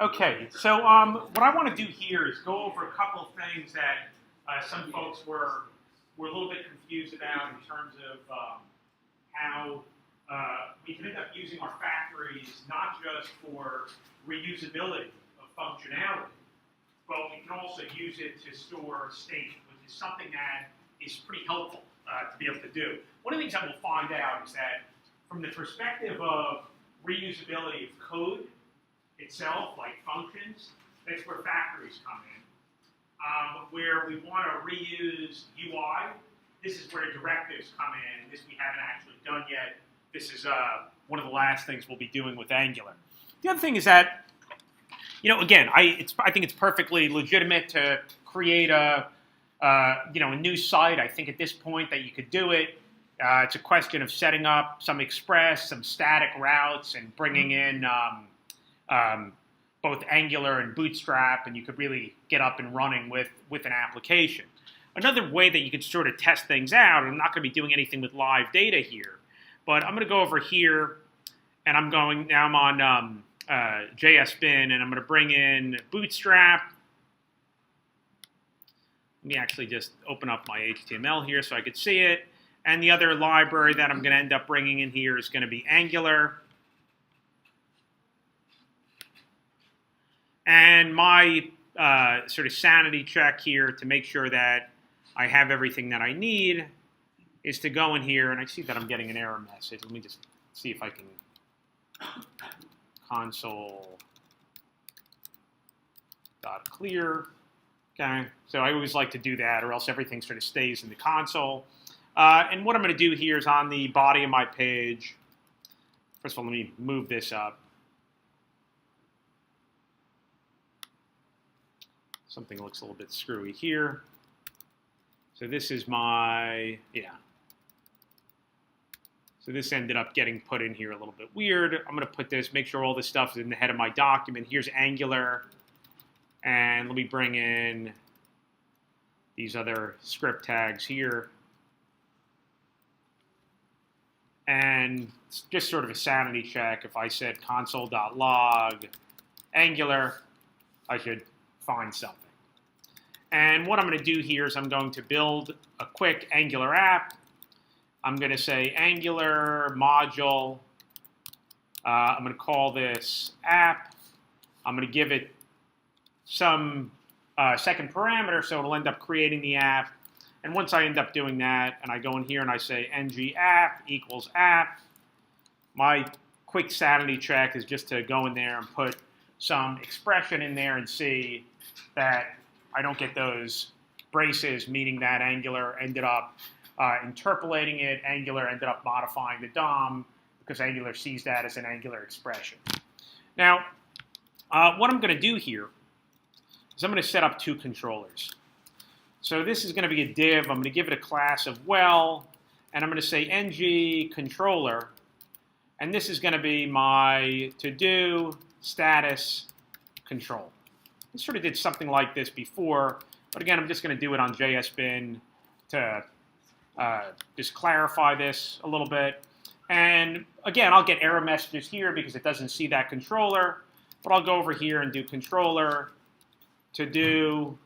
Okay, so what I want to do here is go over a couple of things that some folks were a little bit confused about in terms of how we can end up using our factories not just for reusability of functionality, but we can also use it to store state, which is something that is pretty helpful to be able to do. One of the things that we'll find out is that from the perspective of reusability of code itself, like functions, that's where factories come in. Where we want to reuse UI, this is where directives come in. This we haven't actually done yet. This is one of the last things we'll be doing with Angular. The other thing is that, again, I think it's perfectly legitimate to create a new site. I think at this point that you could do it. It's a question of setting up some Express, some static routes, and bringing in both Angular and Bootstrap, and you could really get up and running with an application. Another way that you could sort of test things out, and I'm not going to be doing anything with live data here, but I'm going to go over here, and I'm on JSBin, and I'm going to bring in Bootstrap. Let me actually just open up my HTML here so I could see it. And the other library that I'm going to end up bringing in here is going to be Angular. And my sort of sanity check here to make sure that I have everything that I need is to go in here, and I see that I'm getting an error message. Let me just see if I can console.clear. Okay, so I always like to do that, or else everything sort of stays in the console. And what I'm going to do here is on the body of my page. First of all, let me move this up. Something looks a little bit screwy here. So this is my, So this ended up getting put in here a little bit weird. I'm going to put this, make sure all this stuff is in the head of my document. Here's Angular. And let me bring in these other script tags here. And just sort of a sanity check. If I said console.log Angular, I should find something. And what I'm going to do here is I'm going to build a quick Angular app. I'm going to say Angular module. I'm going to call this app. I'm going to give it some second parameter, so it'll end up creating the app. And once I end up doing that, and I go in here and I say ng app equals app, my quick sanity check is just to go in there and put some expression in there and see that I don't get those braces, meaning that Angular ended up interpolating it. Angular ended up modifying the DOM because Angular sees that as an Angular expression. Now, what I'm going to do here is I'm going to set up two controllers. So this is going to be a div. I'm going to give it a class of well, and I'm going to say ng controller, and this is going to be my to-do status control. I sort of did something like this before, but again, I'm just going to do it on JSBin to just clarify this a little bit. And again, I'll get error messages here because it doesn't see that controller, but I'll go over here and do controller, to-do,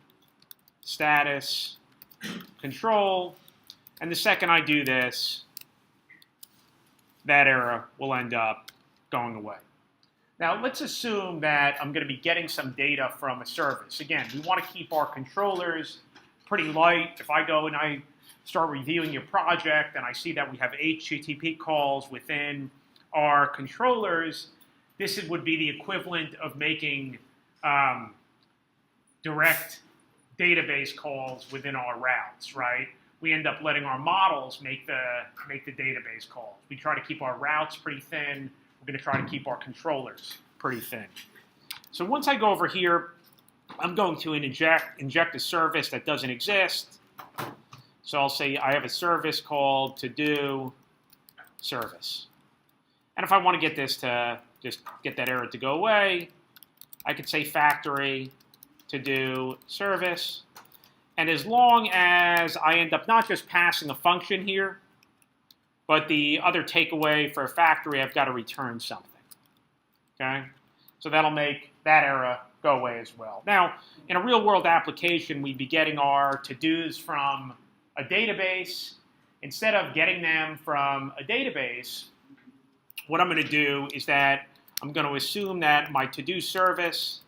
status, control, and the second I do this, that error will end up going away. Now, let's assume that I'm going to be getting some data from a service. Again, we want to keep our controllers pretty light. If I go and I start reviewing your project and I see that we have HTTP calls within our controllers, this would be the equivalent of making direct database calls within our routes, right? We end up letting our models make the database calls. We try to keep our routes pretty thin. We're going to try to keep our controllers pretty thin. So once I go over here, I'm going to inject a service that doesn't exist. So I'll say I have a service called to-do service. And if I want to get this to just get that error to go away, I could say factory to-do service. And as long as I end up not just passing a function here, but the other takeaway for a factory, I've got to return something. Okay? So that'll make that error go away as well. Now, in a real-world application, we'd be getting our to-dos from a database. Instead of getting them from a database, what I'm going to do is that I'm going to assume that my to-do service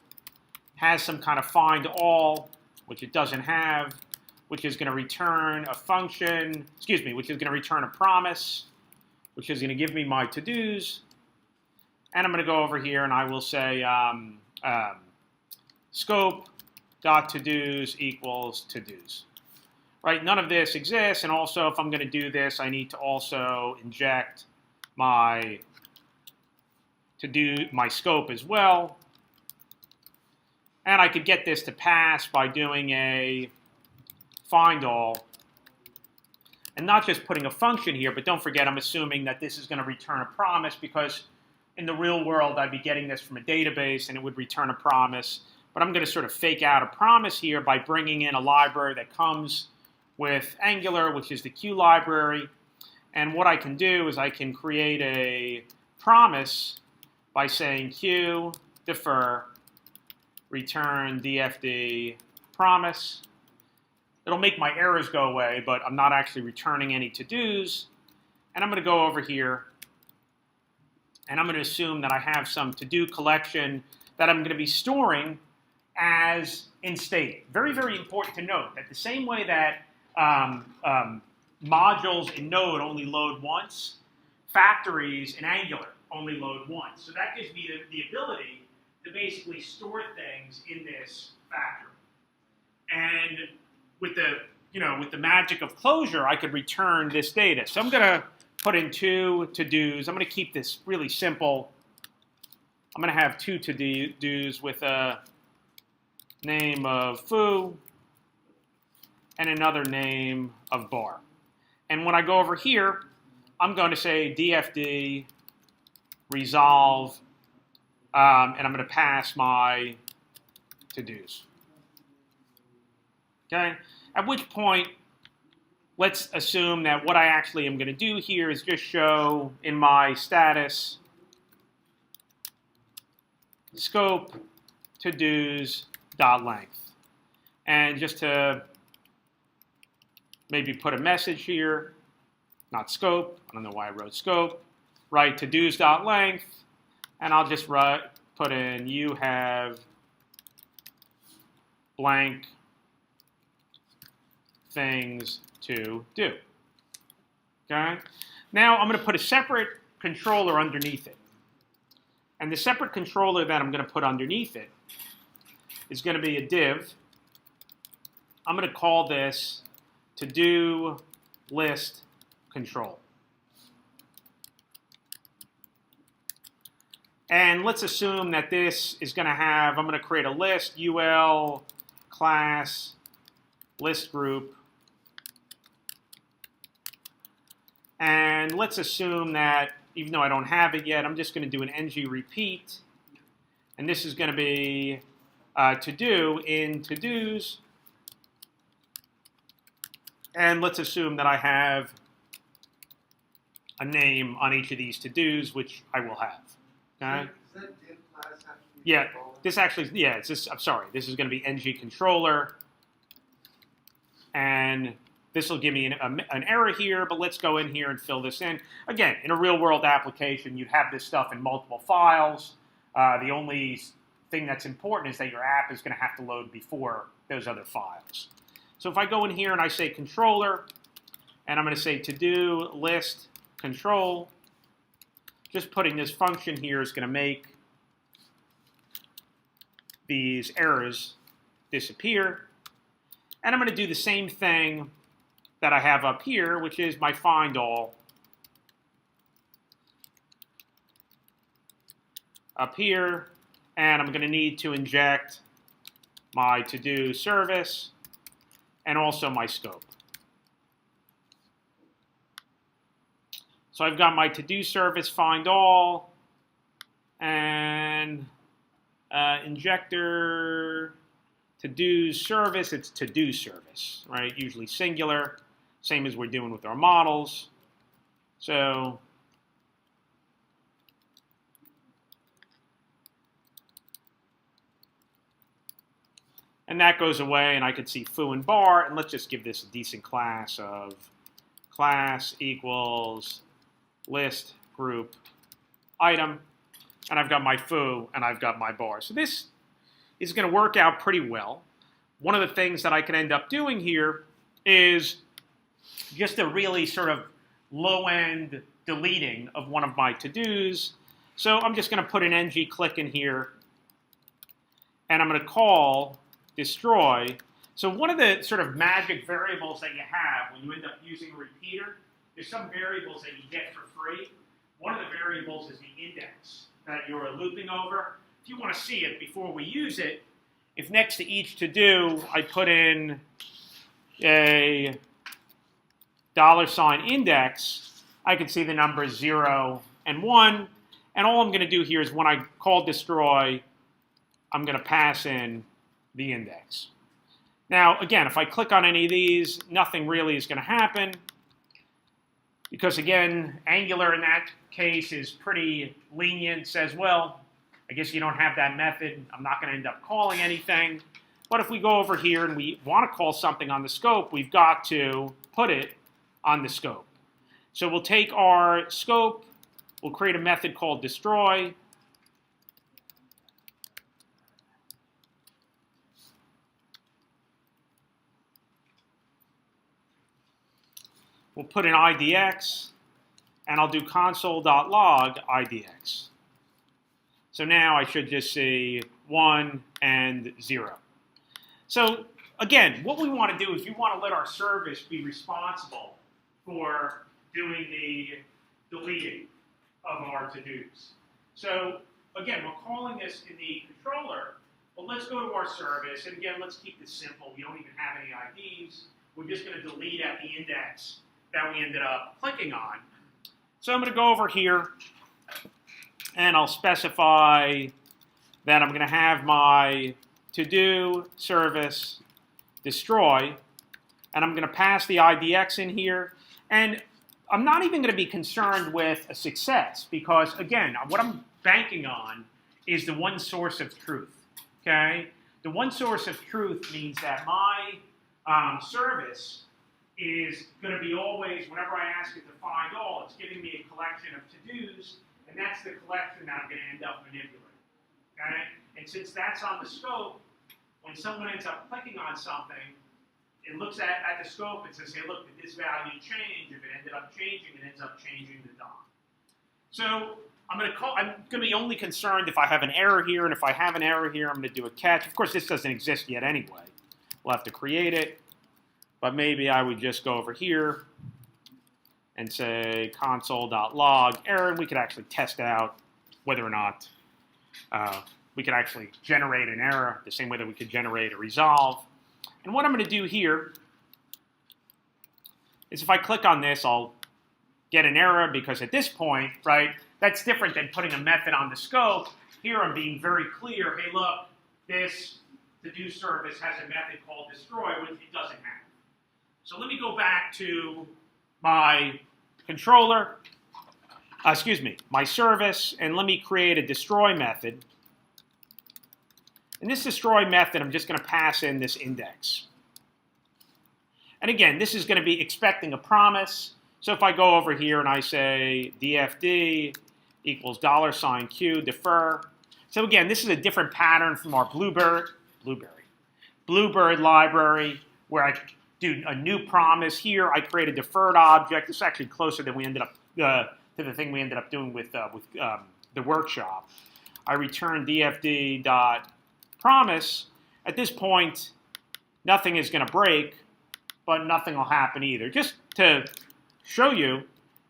has some kind of find all, which it doesn't have, which is going to return a function, which is going to return a promise, which is going to give me my to-dos. And I'm going to go over here and I will say scope.todos equals to-dos. Right? None of this exists, and also if I'm going to do this, I need to also inject my my scope as well. And I could get this to pass by doing a find all, and not just putting a function here, but don't forget I'm assuming that this is going to return a promise, because in the real world I'd be getting this from a database and it would return a promise. But I'm going to sort of fake out a promise here by bringing in a library that comes with Angular, which is the Q library. And what I can do is I can create a promise by saying Q defer return DFD promise. It'll make my errors go away, but I'm not actually returning any to-dos. And I'm going to go over here, and I'm going to assume that I have some to-do collection that I'm going to be storing as in state. Very, very important to note that the same way that modules in Node only load once, factories in Angular only load once. So that gives me the ability to basically store things in this factory. And with the magic of Clojure, I could return this data. So I'm going to put in two to-dos. I'm going to keep this really simple. I'm going to have two to-dos with a name of foo and another name of bar. And when I go over here, I'm going to say DFD resolve, and I'm going to pass my to-dos. Okay? At which point, let's assume that what I actually am going to do here is just show in my status scope to-dos dot length. And just to maybe put a message here, not scope, I don't know why I wrote scope, write to-dos dot length, and I'll just put in you have blank things to do. Okay? Now I'm going to put a separate controller underneath it. And the separate controller that I'm going to put underneath it is going to be a div. I'm going to call this to-do list control. And let's assume that this is going to have, I'm going to create a list, ul class list group. And let's assume that, even though I don't have it yet, I'm just going to do an ng repeat. And this is going to be to do in to-dos. And let's assume that I have a name on each of these to-dos, which I will have. Okay? Does that div class have to be Yeah, controlled? this actually, yeah, it's this, I'm sorry, this is going to be ng controller. And this will give me an error here, but let's go in here and fill this in. Again, in a real-world application, you'd have this stuff in multiple files. The only thing that's important is that your app is going to have to load before those other files. So if I go in here and I say controller, and I'm going to say to-do list control, just putting this function here is going to make these errors disappear. And I'm going to do the same thing that I have up here, which is my find all up here. And I'm going to need to inject my to-do service and also my scope. So I've got my to-do service find all and injector to-do service, it's to-do service, right? Usually singular, same as we're doing with our models. So And that goes away, and I could see foo and bar, and let's just give this a decent class of class equals list group item, and I've got my foo and I've got my bar. So this is going to work out pretty well. One of the things that I can end up doing here is just a really sort of low-end deleting of one of my to-dos. So I'm just going to put an ng click in here, and I'm going to call destroy. So one of the sort of magic variables that you have when you end up using a repeater, there's some variables that you get for free. One of the variables is the index that you're looping over. If you want to see it before we use it, if next to each to-do I put in a $index, I can see the numbers 0 and 1. And all I'm going to do here is when I call destroy, I'm going to pass in the index. Now, again, if I click on any of these, nothing really is going to happen because, again, Angular in that case is pretty lenient, says, well, I guess you don't have that method. I'm not going to end up calling anything. But if we go over here and we want to call something on the scope, we've got to put it on the scope. So we'll take our scope, we'll create a method called destroy. We'll put an IDX, and I'll do console.log IDX. So now I should just see 1 and 0. So again, what we want to do is we want to let our service be responsible for doing the deleting of our to-dos. So again, we're calling this in the controller, but let's go to our service. And again, let's keep this simple. We don't even have any IDs. We're just going to delete at the index that we ended up clicking on. So I'm going to go over here, and I'll specify that I'm going to have my to-do service destroy, and I'm going to pass the IDX in here. And I'm not even going to be concerned with a success because, again, what I'm banking on is the one source of truth, okay? The one source of truth means that my service is going to be always, whenever I ask it to find all, it's giving me a collection of to-dos, and that's the collection that I'm going to end up manipulating, okay? And since that's on the scope, when someone ends up clicking on something, it looks at the scope and says, hey, look, did this value change? If it ended up changing, it ends up changing the DOM. So I'm going to be only concerned if I have an error here, and if I have an error here, I'm going to do a catch. Of course, this doesn't exist yet anyway. We'll have to create it. But maybe I would just go over here and say console.log error, and we could actually test out whether or not we could actually generate an error the same way that we could generate a resolve. And what I'm going to do here is if I click on this, I'll get an error because at this point, right, that's different than putting a method on the scope. Here I'm being very clear, hey, look, this to-do service has a method called destroy, which it doesn't have. So let me go back to my controller, my service, and let me create a destroy method. In this destroy method, I'm just going to pass in this index. And again, this is going to be expecting a promise. So if I go over here and I say dfd equals $Q defer. So again, this is a different pattern from our Bluebird library where I do a new promise. Here I create a deferred object. This is actually closer than we ended up to the thing we ended up doing with the workshop. I return dfd.promise. At this point, nothing is going to break, but nothing will happen either. Just to show you,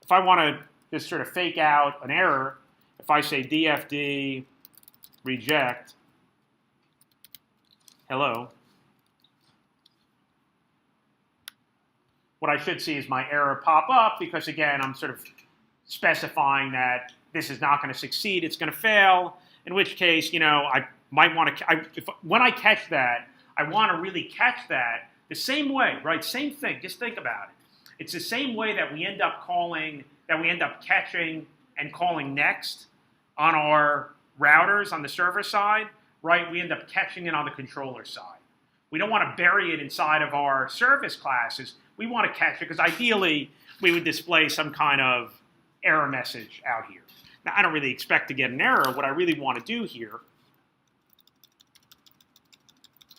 if I want to just sort of fake out an error, if I say dfd reject hello, what I should see is my error pop up because, again, I'm sort of specifying that this is not going to succeed, it's going to fail, in which case, you know, I might want to, when I catch that, I want to really catch that the same way, right? Same thing, just think about it. It's the same way that we end up catching and calling next on our routers on the server side, right? We end up catching it on the controller side. We don't want to bury it inside of our service classes. We want to catch it because ideally we would display some kind of error message out here. Now, I don't really expect to get an error. What I really want to do here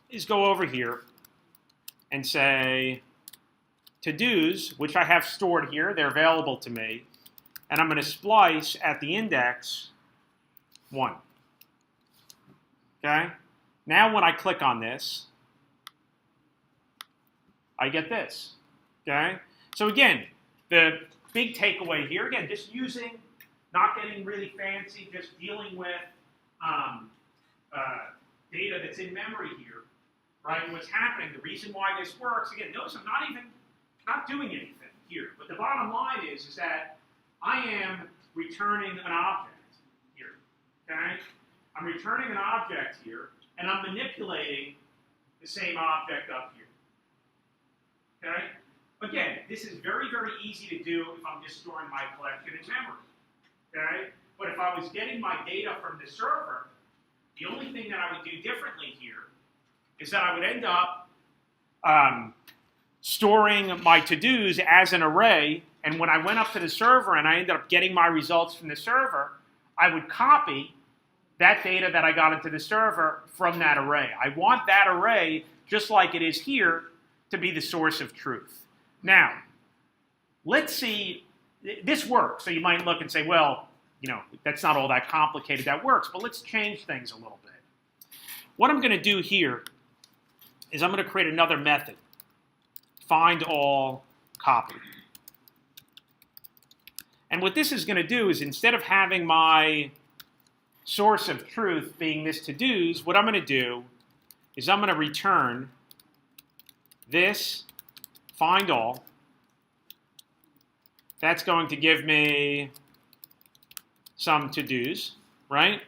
is go over here and say to-dos, which I have stored here. They're available to me. And I'm going to splice at the index 1. Okay? Now when I click on this, I get this. Okay? So again, the big takeaway here, again, just using, not getting really fancy, just dealing with data that's in memory here, right? What's happening, the reason why this works, again, notice I'm not doing anything here. But the bottom line is that I am returning an object here, okay? I'm returning an object here, and I'm manipulating the same object up here, okay? Again, this is very, very easy to do if I'm just storing my collection in memory, okay? But if I was getting my data from the server, the only thing that I would do differently here is that I would end up storing my to-dos as an array, and when I went up to the server and I ended up getting my results from the server, I would copy that data that I got into the server from that array. I want that array, just like it is here, to be the source of truth. Now, let's see, this works. So you might look and say, well, you know, that's not all that complicated. That works, but let's change things a little bit. What I'm going to do here is I'm going to create another method, find all copy. And what this is going to do is instead of having my source of truth being this to-dos, what I'm going to do is I'm going to return this find all. That's going to give me some to-dos, right?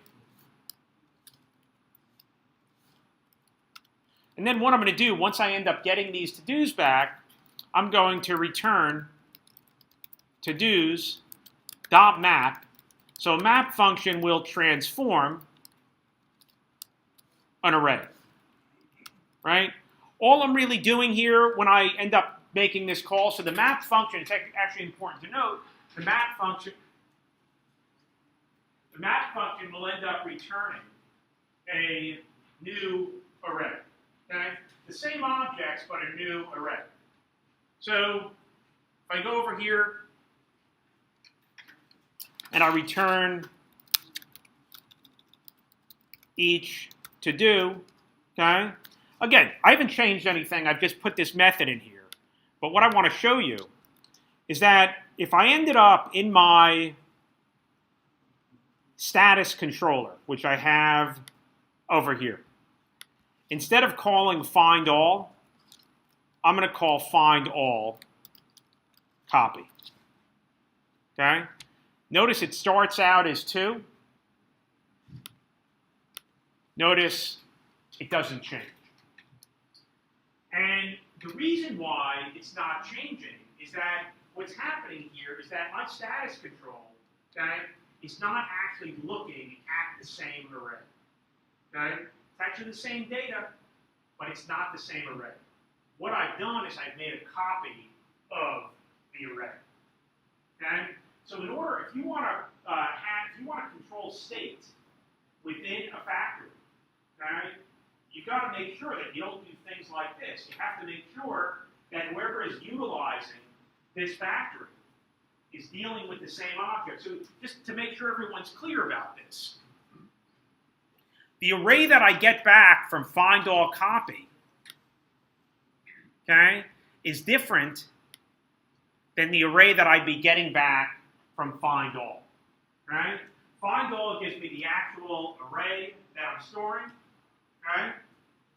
And then what I'm going to do, once I end up getting these to-dos back, I'm going to return to-dos dot map. So a map function will transform an array, right? All I'm really doing here when I end up making this call, so the map function, it's actually important to note, the map function will end up returning a new array, okay? The same objects, but a new array. So if I go over here and I return each to do, okay? Again, I haven't changed anything. I've just put this method in here. But what I want to show you is that if I ended up in my status controller, which I have over here, instead of calling find all, I'm going to call find all copy. Okay? Notice it starts out as 2. Notice it doesn't change. And the reason why it's not changing is that what's happening here is that my status control, okay, is not actually looking at the same array. Okay? It's actually the same data, but it's not the same array. What I've done is I've made a copy of the array. Okay? So in order, if you want to control state within a factory, okay, you've got to make sure that you don't do things like this. You have to make sure that whoever is utilizing this factory is dealing with the same object. So just to make sure everyone's clear about this, the array that I get back from find all copy, okay, is different than the array that I'd be getting back from find all. Right? Find all gives me the actual array that I'm storing. Okay?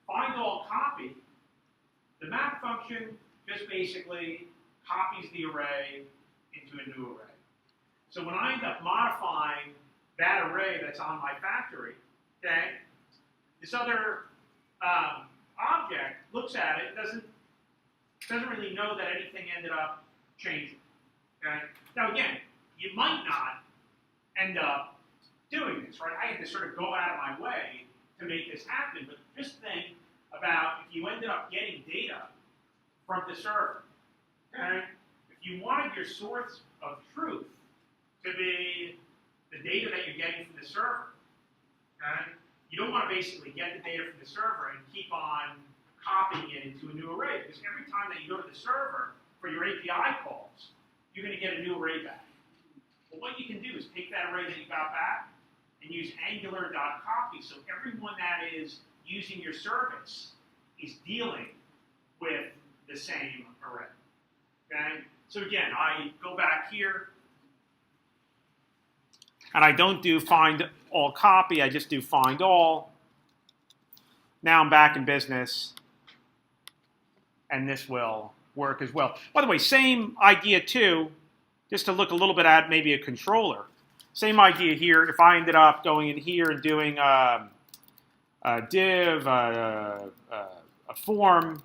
Find all copy, the map function just basically copies the array into a new array. So when I end up modifying that array that's on my factory, okay, this other object looks at it, doesn't really know that anything ended up changing. Okay? Now again, you might not end up doing this, right? I had to sort of go out of my way to make this happen, but just think of about if you ended up getting data from the server. Okay? If you wanted your source of truth to be the data that you're getting from the server, okay? You don't want to basically get the data from the server and keep on copying it into a new array, because every time that you go to the server for your API calls, you're going to get a new array back. But what you can do is take that array that you got back and use angular.copy, so everyone that is using your service is dealing with the same array. Okay? So again, I go back here, and I don't do find all copy, I just do find all. Now I'm back in business, and this will work as well. By the way, same idea too, just to look a little bit at maybe a controller. Same idea here. If I ended up going in here and doing a div, a form,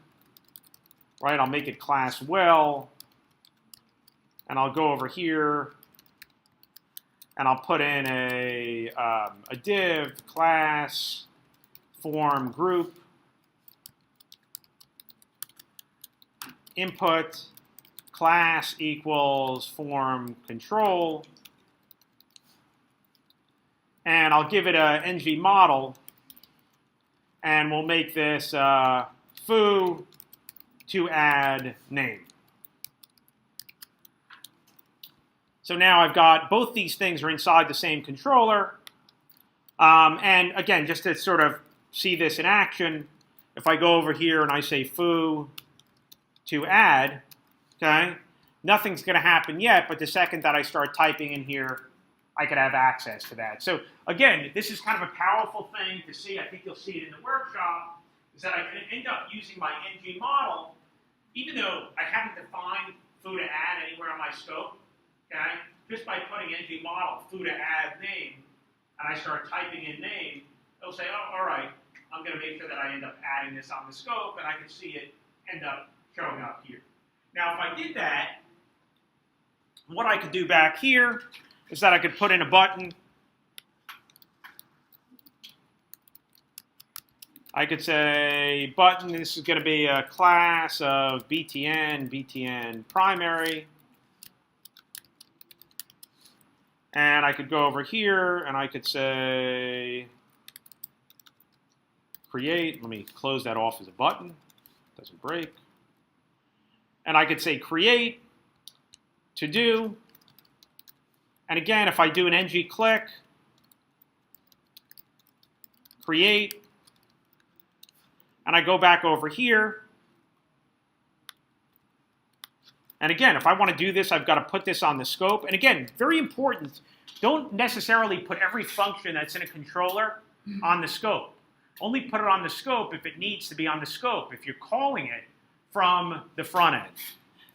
right? I'll make it class well, and I'll go over here, and I'll put in a div class form group input class equals form control, and I'll give it a ng model, and we'll make this foo to add name. So now I've got both these things are inside the same controller. And again, just to sort of see this in action, if I go over here and I say foo to add, okay, nothing's going to happen yet, but the second that I start typing in here, I could have access to that. So again, this is kind of a powerful thing to see. I think you'll see it in the workshop, is that I can end up using my ng model, even though I haven't defined foo to add anywhere on my scope. Okay, just by putting ng model foo to add name, and I start typing in name, it'll say, oh, all right, I'm going to make sure that I end up adding this on the scope, and I can see it end up showing up here. Now, if I did that, what I could do back here is that I could put in a button. I could say button, this is going to be a class of btn primary. And I could go over here and I could say create. Let me close that off as a button. Doesn't break. And I could say create to do. And again, if I do an ng click, create, and I go back over here. And again, if I want to do this, I've got to put this on the scope. And again, very important, don't necessarily put every function that's in a controller on the scope. Only put it on the scope if it needs to be on the scope, if you're calling it from the front end.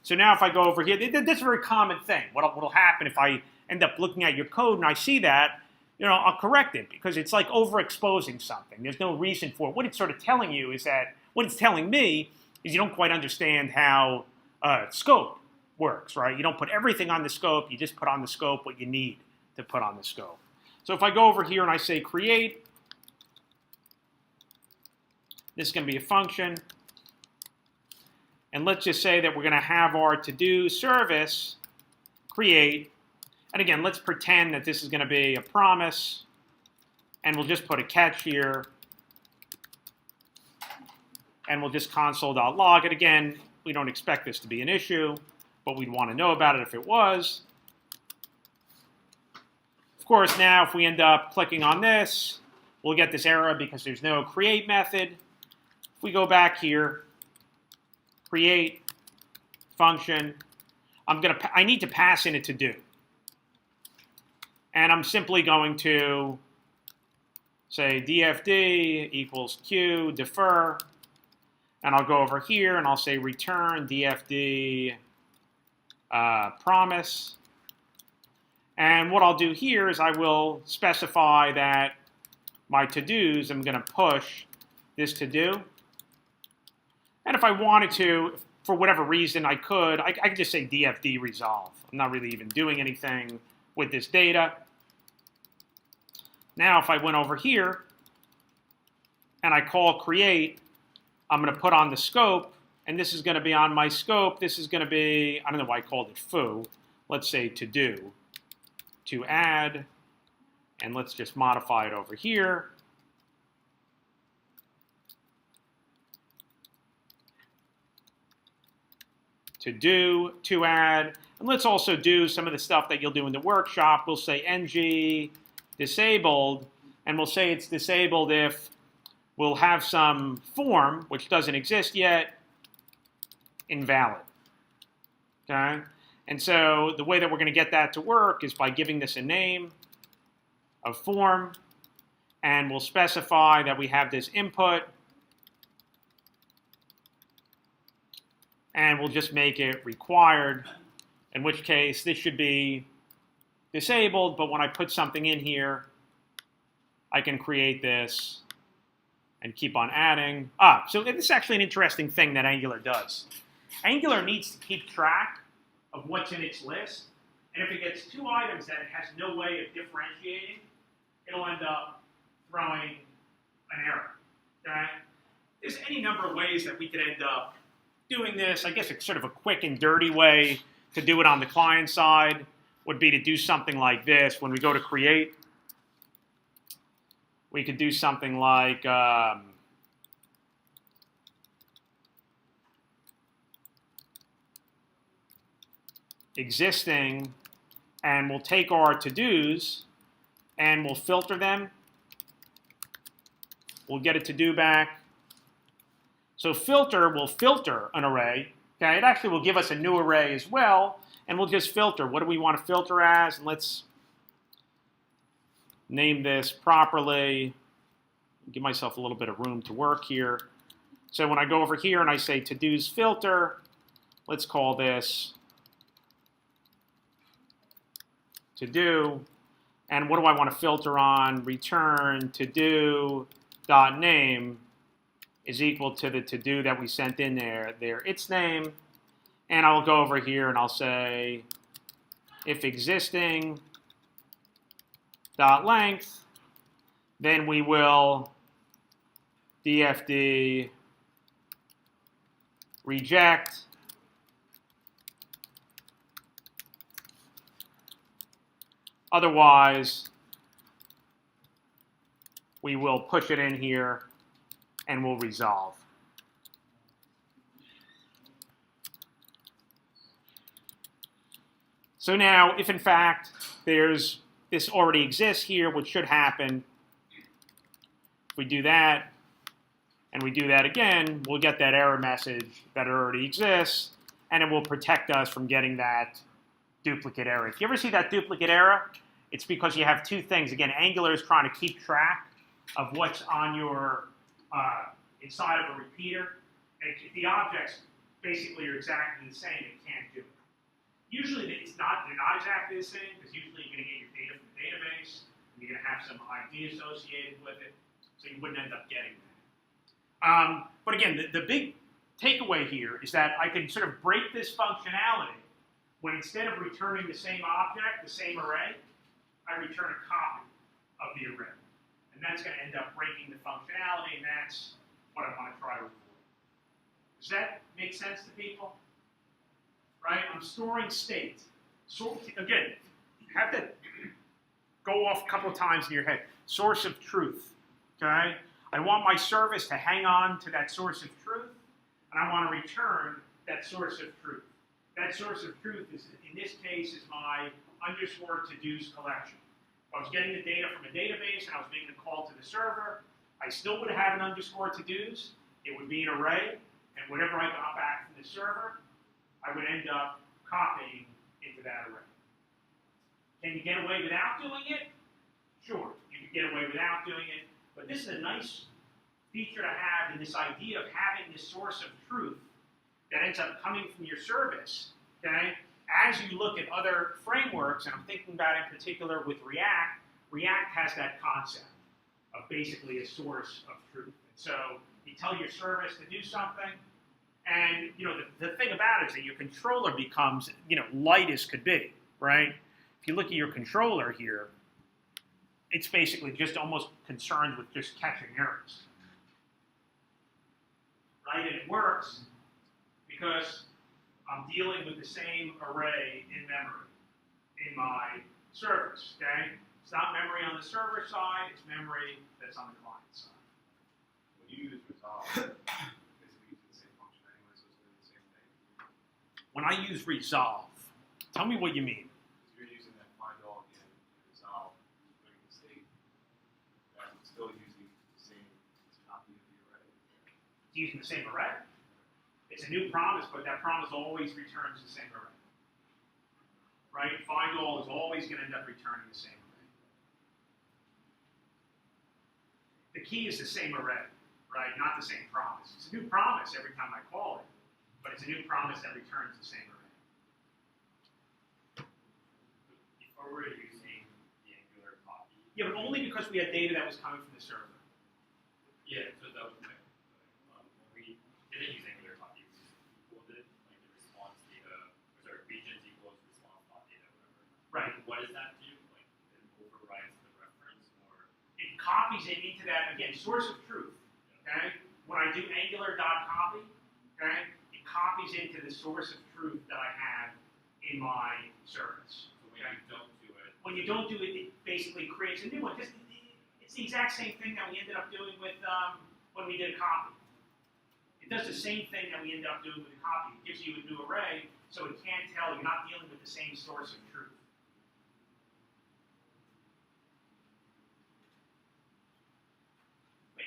So now if I go over here, this is a very common thing. What'll happen if I end up looking at your code and I see that, you know, I'll correct it because it's like overexposing something. There's no reason for it. What it's sort of telling you is that, what it's telling me is you don't quite understand how scope works, right? You don't put everything on the scope, you just put on the scope what you need to put on the scope. So if I go over here and I say create, this is going to be a function, and let's just say that we're going to have our to-do service create, and again, let's pretend that this is going to be a promise, and we'll just put a catch here, and we'll just console.log it. Again, we don't expect this to be an issue, but we'd want to know about it if it was. Of course, now if we end up clicking on this, we'll get this error because there's no create method. If we go back here, create function, I need to pass in a to-do. And I'm simply going to say dfd equals q defer, and I'll go over here and I'll say return dfd promise. And what I'll do here is I will specify that my to-dos, I'm going to push this to-do. And if I wanted to, for whatever reason, I could just say dfd resolve. I'm not really even doing anything with this data. Now if I went over here and I call create, I'm going to put on the scope, and this is going to be on my scope. This is going to be, I don't know why I called it foo. Let's say to do, to add, and let's just modify it over here. To do, to add, and let's also do some of the stuff that you'll do in the workshop. We'll say ng disabled, and we'll say it's disabled if we'll have some form, which doesn't exist yet, invalid. Okay? And so the way that we're going to get that to work is by giving this a name of form, and we'll specify that we have this input, and we'll just make it required, in which case this should be disabled, but when I put something in here, I can create this and keep on adding. So this is actually an interesting thing that Angular does. Angular needs to keep track of what's in its list, and if it gets two items that it has no way of differentiating, it'll end up throwing an error. Okay? There's any number of ways that we could end up doing this. I guess it's sort of a quick and dirty way to do it on the client side would be to do something like this. When we go to create, we could do something like existing, and we'll take our to-dos and we'll filter them. We'll get a to-do back. So filter will filter an array. Okay, it actually will give us a new array as well, and we'll just filter. What do we want to filter as? And let's name this properly. Give myself a little bit of room to work here. So when I go over here and I say to-dos filter, let's call this to-do. And what do I want to filter on? Return to-do dot name is equal to the to-do that we sent in there, its name. And I'll go over here and I'll say if existing dot length, then we will DFD reject otherwise we will push it in here and we'll resolve. So now, if in fact this already exists here, which should happen, if we do that and we do that again, we'll get that error message that already exists, and it will protect us from getting that duplicate error. If you ever see that duplicate error, it's because you have two things. Again, Angular is trying to keep track of what's on your inside of a repeater, and if the objects basically are exactly the same, it can't do it. Usually they're not exactly the same, because usually you're going to get your data from the database, and you're going to have some ID associated with it, so you wouldn't end up getting that. But again, the big takeaway here is that I can sort of break this functionality when instead of returning the same object, the same array, I return a copy of the array. And that's going to end up breaking the functionality, and that's what I want to try to avoid. Does that make sense to people? Right? I'm storing state. So, again, you have to go off a couple of times in your head. Source of truth. Okay? I want my service to hang on to that source of truth, and I want to return that source of truth. That source of truth is, in this case, is my underscore to-dos collection. If I was getting the data from a database and I was making a call to the server, I still would have an underscore to-dos. It would be an array, and whatever I got back from the server, I would end up copying into that array. Can you get away without doing it? Sure, you can get away without doing it, but this is a nice feature to have in this idea of having this source of truth that ends up coming from your service, okay? As you look at other frameworks, and I'm thinking about in particular with React, React has that concept of basically a source of truth. And so you tell your service to do something, and the thing about it is that your controller becomes light as could be, right? If you look at your controller here, it's basically just almost concerned with just catching errors. it works because I'm dealing with the same array in memory in my service, okay? It's not memory on the server side, it's memory that's on the client side. When you use resolve, basically using the same function anyway, so it's doing the same thing. When I use resolve, tell me what you mean. Because you're using that find all again in resolve, putting the state, that's still using the same copy of the array. It's using the same array. It's a new promise, but that promise always returns the same array. Right? Find all is always going to end up returning the same array. The key is the same array, right? Not the same promise. It's a new promise every time I call it, but it's a new promise that returns the same array. Before we're using the Angular copy. Yeah, but only because we had data that was coming from the server. Yeah, so that was my when we didn't use Angular copy, we just equaled it, like the response data, sorry, regions equals response dot data, whatever. Right. What does that do? Like, it overrides the reference, or It copies it into that, again, source of truth. Okay? When I do angular.copy, okay, it copies into the source of truth that I have in my service. so when you don't do it, When you don't do it, it basically creates a new one. It's the exact same thing that we ended up doing with when we did a copy. It does the same thing that we ended up doing with a copy. It gives you a new array, so it can't tell you're not dealing with the same source of truth.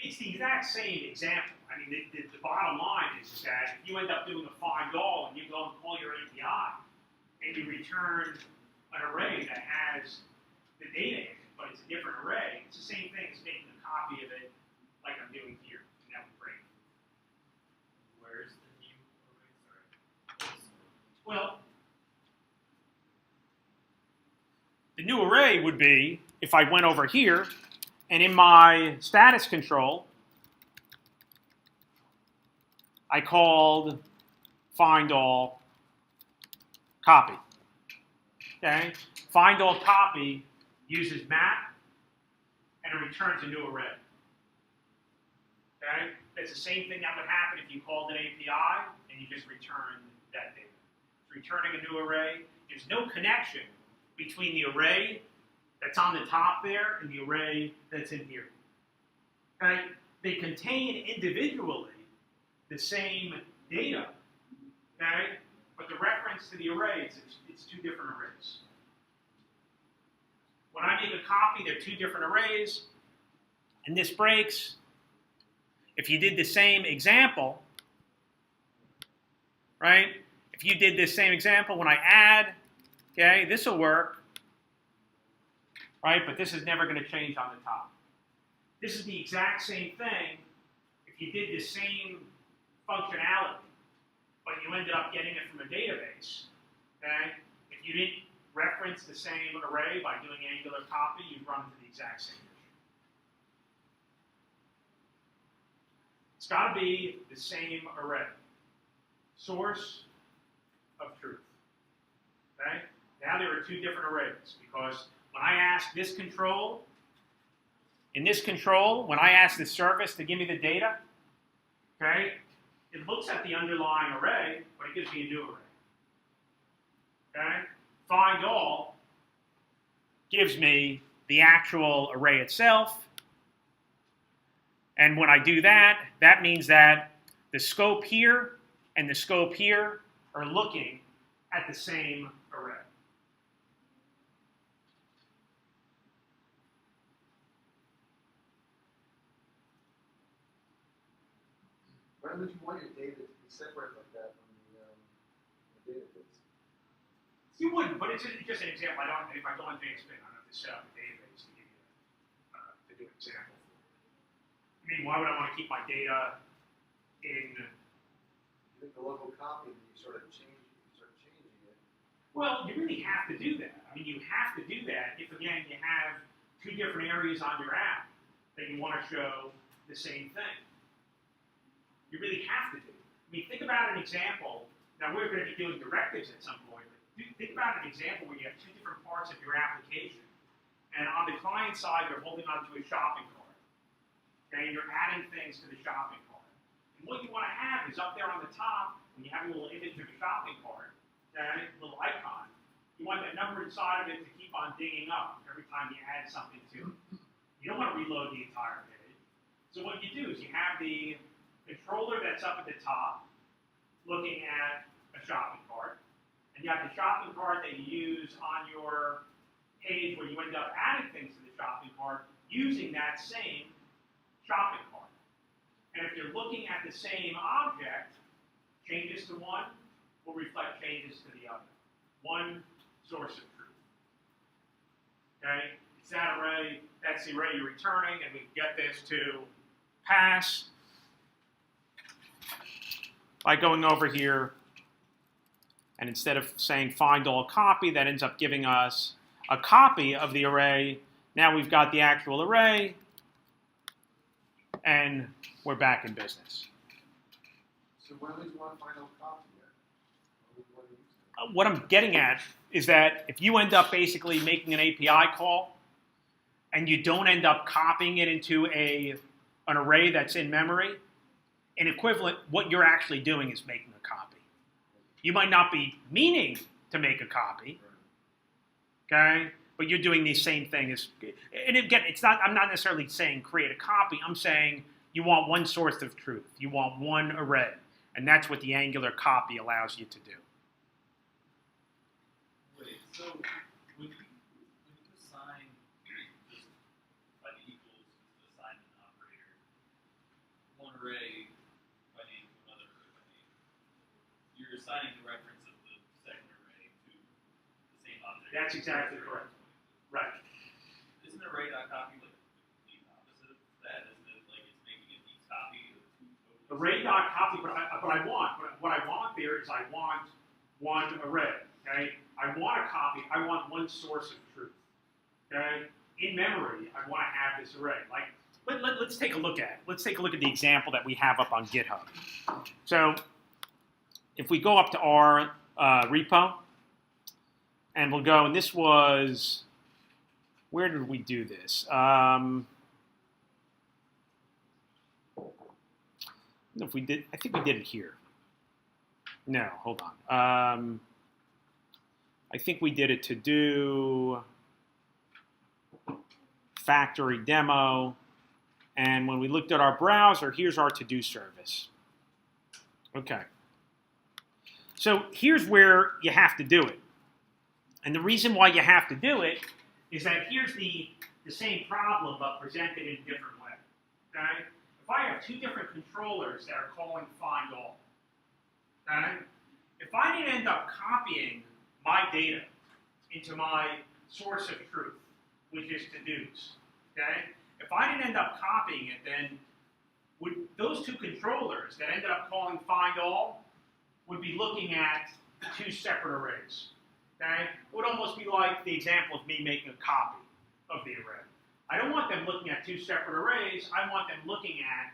It's the exact same example. I mean, the bottom line is that if you end up doing a find all and you go and call your API and you return an array that has the data in it, but it's a different array, it's the same thing as making a copy of it like I'm doing here. And that would break. where's the new array? Sorry. Well, the new array would be if I went over here and in my status control, I called find all copy. Okay? Find all copy uses map and it returns a new array. Okay? That's the same thing that would happen if you called an API and you just returned that data. It's returning a new array. There's no connection between the array that's on the top there and the array that's in here. Okay? They contain individually the same data, okay? But the reference to the array, it's two different arrays. When I make a copy, they're two different arrays, and this breaks. If you did the same example, right? If you did this same example, when I add, okay, this will work, right? But this is never going to change on the top. This is the exact same thing if you did the same functionality, but you ended up getting it from a database, okay? If you didn't reference the same array by doing Angular copy, you'd run into the exact same issue. It's got to be the same array. Source of truth, okay? Now there are two different arrays because when I ask this control, in this control, when I ask the service to give me the data, okay, it looks at the underlying array, but it gives me a new array. Okay? Find all gives me the actual array itself. And when I do that, that means that the scope here and the scope here are looking at the same array. Why would you want your data to be separate like that from the database? You wouldn't, but it's just an example. If I go on VSpin, I don't have to set up a database to give you to do an example. I mean, why would I want to keep my data in? You think the local copy, you start changing it. Well, you really have to do that. I mean, you have to do that if, again, you have two different areas on your app that you want to show the same thing. You really have to do it. I mean, think about an example. Now, we're going to be doing directives at some point, but think about an example where you have two different parts of your application. And on the client side, you're holding onto a shopping cart. Okay, and you're adding things to the shopping cart. And what you want to have have is up there on the top, when you have a little image of a shopping cart, okay, little icon, you want that number inside of it to keep on dinging up every time you add something to it. You don't want to reload the entire page. So what you do is you have the controller that's up at the top looking at a shopping cart, and you have the shopping cart that you use on your page where you end up adding things to the shopping cart using that same shopping cart. And if they're looking at the same object, changes to one will reflect changes to the other. One source of truth. Okay? It's that array, that's the array you're returning, and we can get this to pass by going over here, and instead of saying find all copy, that ends up giving us a copy of the array. Now we've got the actual array, and we're back in business. So when would you want to find out copy yet? When would you want to use it? What I'm getting at is that if you end up basically making an API call, and you don't end up copying it into an array that's in memory, in equivalent, what you're actually doing is making a copy. You might not be meaning to make a copy, okay? But you're doing the same thing as, and again, it's not, I'm not necessarily saying create a copy. I'm saying you want one source of truth. You want one array. And that's what the Angular copy allows you to do. Wait, so when you assign just by the equals, just assign an operator, one array by name to another array by name, you're assigning the reference of the second array to the same object. That's exactly correct. Right. Isn't array.copy like the complete opposite of that? Isn't it like it's making a neat copy of two totally Array.copy, what I want there is I want one array, okay? I want a copy, I want one source of truth, okay? In memory, I want to have this array. Like, let's take a look at it. Let's take a look at the example that we have up on GitHub. So, if we go up to our repo, and we'll go, and this was, where did we do this? If we did, I think we did it here. No, hold on. I think we did it to do factory demo. And when we looked at our browser, here's our to-do service. Okay. So here's where you have to do it. And the reason why you have to do it is that here's the same problem, but presented in a different way. Okay? If I have two different controllers that are calling find all, okay? If I didn't end up copying my data into my source of truth, which is to-dos, okay? If I didn't end up copying it, then would those two controllers that ended up calling find all would be looking at two separate arrays, okay? It would almost be like the example of me making a copy of the array. I don't want them looking at two separate arrays. I want them looking at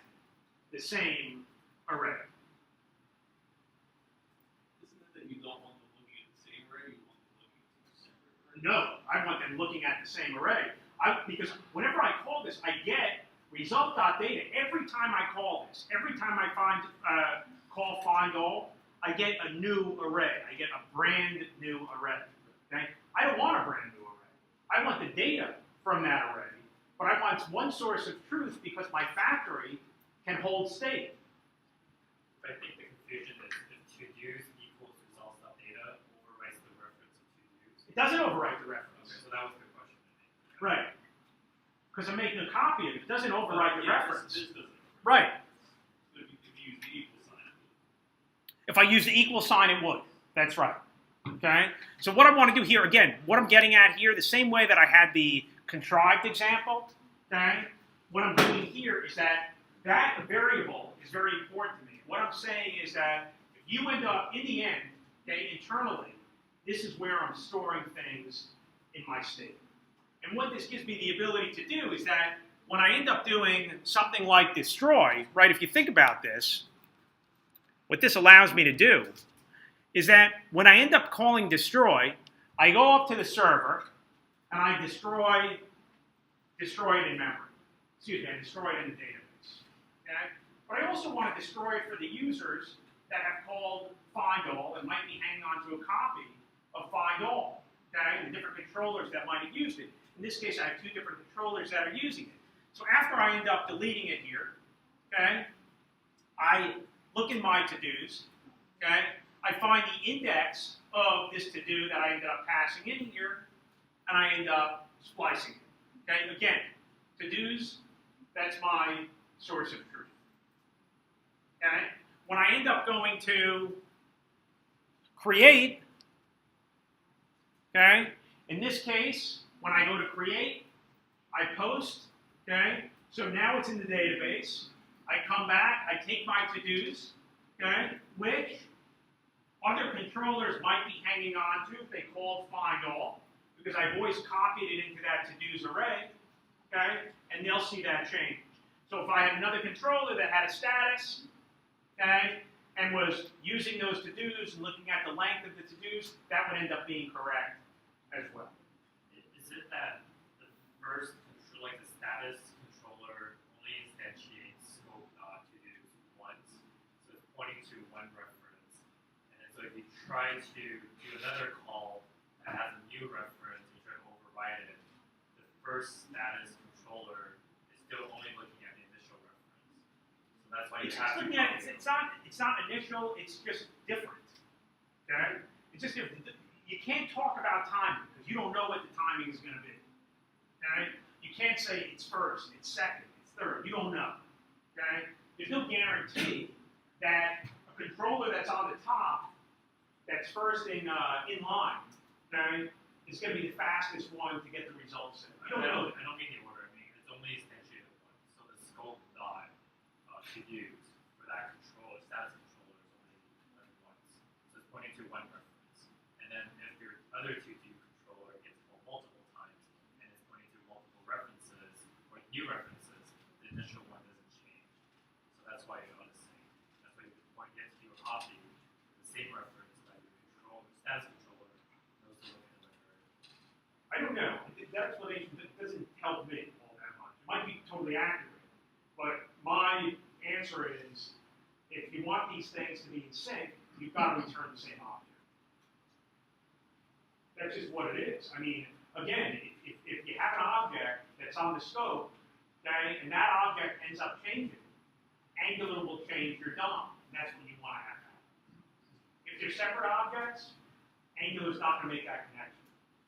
the same array. Isn't it that you don't want them looking at the same array, you want them looking at two separate arrays? No, I want them looking at the same array. Because whenever I call this, I get result.data. Every time I call this, every time I call find all, I get a new array. I get a brand new array. Okay? I don't want a brand new array. I want the data from that array, but I want one source of truth because my factory can hold state. But I think the confusion is if to-dos equals results.data overwrites the reference of to-dos. It doesn't overwrite the reference. Okay, so that was the question. Right. Because I'm making a copy of it. It doesn't overwrite the reference. This doesn't. Right. So if you use the equal sign, it would. If I use the equal sign, it would. That's right. Okay? So what I want to do here, again, what I'm getting at here, the same way that I had the contrived example, okay? What I'm doing here is that variable is very important to me. What I'm saying is that if you end up, in the end, okay, internally, this is where I'm storing things in my state. And what this gives me the ability to do is that when I end up doing something like destroy, right, if you think about this, what this allows me to do is that when I end up calling destroy, I go up to the server and I destroy it in memory. Excuse me, I destroy it in the database. Okay? But I also want to destroy it for the users that have called find all and might be hanging on to a copy of find all, okay, the different controllers that might have used it. In this case, I have 2 different controllers that are using it. So after I end up deleting it here, okay, I look in my to-dos, okay, I find the index of this to-do that I ended up passing in here, and I end up splicing it. Okay, again, to-dos, that's my source of truth. Okay, when I end up going to create, okay, in this case, when I go to create, I post, okay, so now it's in the database. I come back, I take my to-dos, okay, which other controllers might be hanging on to if they called find all, because I've always copied it into that to-dos array, okay, and they'll see that change. So if I had another controller that had a status, okay, and was using those to-dos and looking at the length of the to-dos, that would end up being correct as well. Is it that the first control, like the status controller, only instantiates scope to-dos once, so it's pointing to one reference, and then so if you try to do another call that has a new reference, and you try to override it, the first status controller is still only looking at the initial reference. So that's why you have to. Yeah, it's not initial. It's just different. Okay, it's just different. You can't talk about timing because you don't know what the timing is going to be. Okay, you can't say it's first, it's second, it's third. You don't know. Okay, there's no guarantee that a controller that's on the top, that's first in line, okay, is going to be the fastest one to get the results in. You don't know. I don't mean the order. I mean it's only instantiated once. So the scope dot to use for that controller, status controller, is only once. So it's pointing to one reference. And then if your other 2D controller gets called multiple times and it's pointing to multiple references or new references, the initial one doesn't change. So that's why it ought to say. That's why you can point gets to a copy the same reference that your controller, status controller knows to look at the record. I don't know. That explanation doesn't help me all that much. It might be totally accurate, but my answer is, if you want these things to be in sync, you've got to return the same object. That's just what it is. I mean, again, if you have an object that's on the scope, okay, and that object ends up changing, Angular will change your DOM. And that's what you want to have happen. If they're separate objects, Angular's not going to make that connection.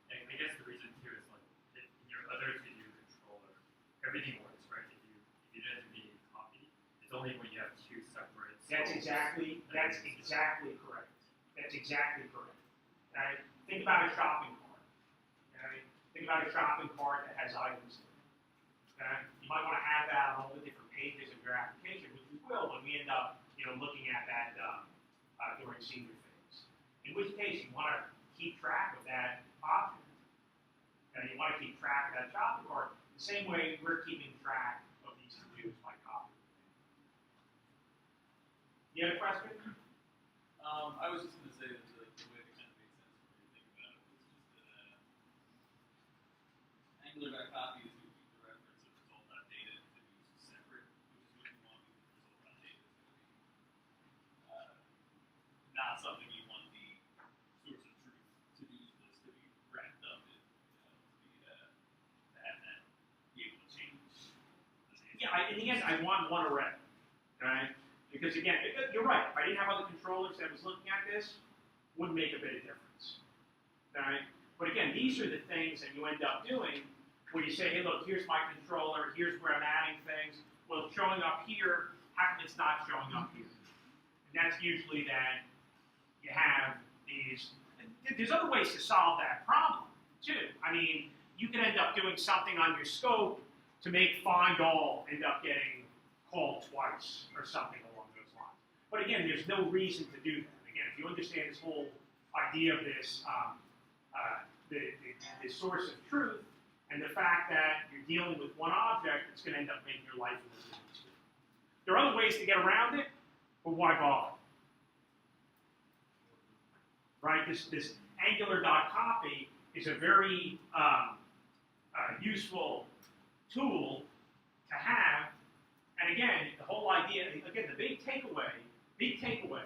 I guess the reason too is like in your other to-do controller, everything works, right? If you didn't need a copy, it's only when you have 2 separate. That's exactly correct. That's exactly correct. Okay? Think about a shopping cart. Okay? Think about a shopping cart that has items in it. Okay? You might want to have that on all the different pages of your application, which we will when we end up, looking at that during senior phase. In which case, you want to keep track of that object. And you want to keep track of that shopping cart the same way we're keeping track of these to-dos by copy. You have a question? I was just going to say that the way that kind of makes sense for me to think about it was just that Angular.copy is going to keep the reference of result.data to be separate, which is what you want, because result.data is going to be not something you want the source of truth to use this to be wrapped up in, to have that be able to change. Yeah, in the end, I want one array. Okay? Because again, you're right. If I didn't have other controllers that was looking at this, wouldn't make a bit of difference. Okay? But again, these are the things that you end up doing where you say, hey, look, here's my controller, here's where I'm adding things. Well, it's showing up here, how come it's not showing up here? And that's usually that you have these. There's other ways to solve that problem, too. I mean, you could end up doing something on your scope to make find all end up getting called twice or something along those lines. But again, there's no reason to do that. Again, if you understand this whole idea of this, the source of truth, and the fact that you're dealing with one object, it's going to end up making your life a little bit easier. There are other ways to get around it, but why bother? Right? This Angular.copy is a very useful tool to have, And again, the whole idea, again, the big takeaway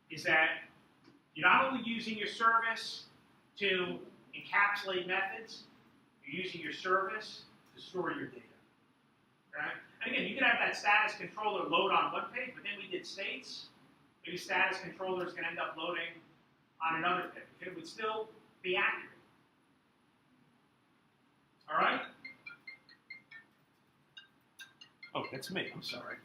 is that you're not only using your service to encapsulate methods, you're using your service to store your data. Right? And again, you could have that status controller load on one page, but then we did states. Maybe status controllers can end up loading on another page. It would still be accurate. All right? Oh, that's me. I'm sorry.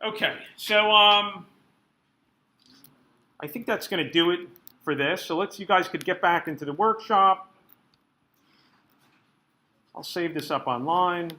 Okay, so I think that's going to do it for this. So you guys could get back into the workshop. I'll save this up online.